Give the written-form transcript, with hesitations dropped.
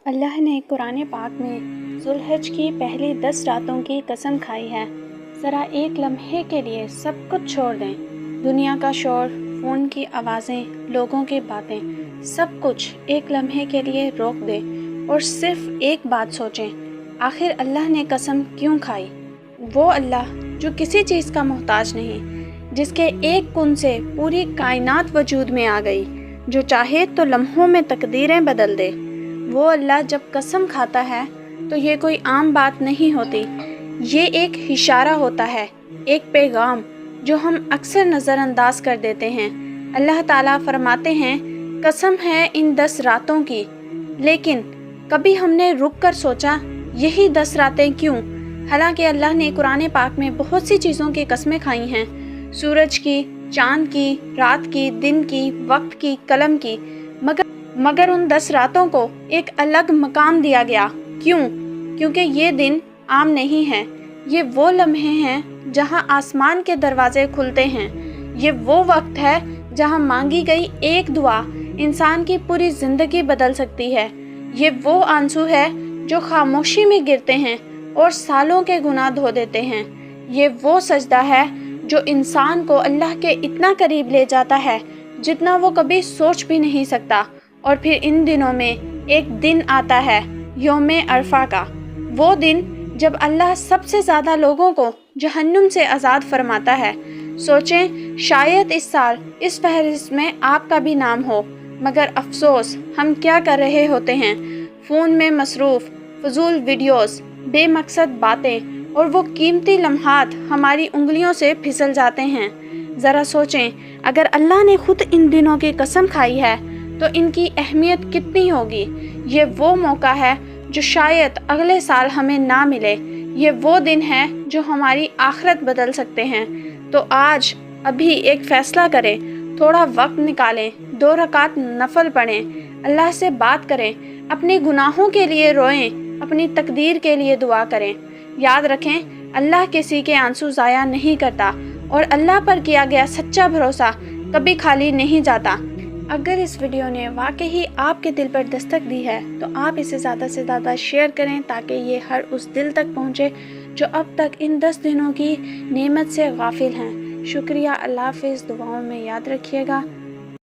اللہ نے قرآن پاک میں ذوالحج کی پہلی 10 راتوں کی قسم کھائی ہے۔ ذرا ایک لمحے کے لیے سب کچھ چھوڑ دیں، دنیا کا شور، فون کی آوازیں، لوگوں کی باتیں، سب کچھ ایک لمحے کے لیے روک دیں اور صرف ایک بات سوچیں، آخر اللہ نے قسم کیوں کھائی؟ وہ اللہ جو کسی چیز کا محتاج نہیں، جس کے ایک کن سے پوری کائنات وجود میں آ گئی، جو چاہے تو لمحوں میں تقدیریں بدل دے۔ وہ اللہ جب قسم کھاتا ہے تو یہ کوئی عام بات نہیں ہوتی، یہ ایک اشارہ ہوتا ہے، ایک پیغام جو ہم اکثر نظر انداز کر دیتے ہیں۔ اللہ تعالیٰ فرماتے ہیں، قسم ہے ان 10 راتوں کی، لیکن کبھی ہم نے رک کر سوچا یہی 10 راتیں کیوں؟ حالانکہ اللہ نے قرآن پاک میں بہت سی چیزوں کی قسمیں کھائی ہیں، سورج کی، چاند کی، رات کی، دن کی، وقت کی، قلم کی، مگر ان 10 راتوں کو ایک الگ مقام دیا گیا۔ کیوں؟ کیونکہ یہ دن عام نہیں ہے، یہ وہ لمحے ہیں جہاں آسمان کے دروازے کھلتے ہیں، یہ وہ وقت ہے جہاں مانگی گئی ایک دعا انسان کی پوری زندگی بدل سکتی ہے، یہ وہ آنسو ہے جو خاموشی میں گرتے ہیں اور سالوں کے گناہ دھو دیتے ہیں، یہ وہ سجدہ ہے جو انسان کو اللہ کے اتنا قریب لے جاتا ہے جتنا وہ کبھی سوچ بھی نہیں سکتا۔ اور پھر ان دنوں میں ایک دن آتا ہے، یوم عرفہ کا، وہ دن جب اللہ سب سے زیادہ لوگوں کو جہنم سے آزاد فرماتا ہے۔ سوچیں، شاید اس سال اس فہرست میں آپ کا بھی نام ہو، مگر افسوس ہم کیا کر رہے ہوتے ہیں؟ فون میں مصروف، فضول ویڈیوز، بے مقصد باتیں، اور وہ قیمتی لمحات ہماری انگلیوں سے پھسل جاتے ہیں۔ ذرا سوچیں، اگر اللہ نے خود ان دنوں کی قسم کھائی ہے تو ان کی اہمیت کتنی ہوگی؟ یہ وہ موقع ہے جو شاید اگلے سال ہمیں نہ ملے، یہ وہ دن ہے جو ہماری آخرت بدل سکتے ہیں۔ تو آج ابھی ایک فیصلہ کریں، تھوڑا وقت نکالیں، 2 رکعت نفل پڑھیں، اللہ سے بات کریں، اپنے گناہوں کے لیے روئیں، اپنی تقدیر کے لیے دعا کریں۔ یاد رکھیں، اللہ کسی کے آنسو ضائع نہیں کرتا، اور اللہ پر کیا گیا سچا بھروسہ کبھی خالی نہیں جاتا۔ اگر اس ویڈیو نے واقعی آپ کے دل پر دستک دی ہے تو آپ اسے زیادہ سے زیادہ شیئر کریں تاکہ یہ ہر اس دل تک پہنچے جو اب تک ان 10 دنوں کی نعمت سے غافل ہیں۔ شکریہ، اللہ حافظ، دعاؤں میں یاد رکھیے گا۔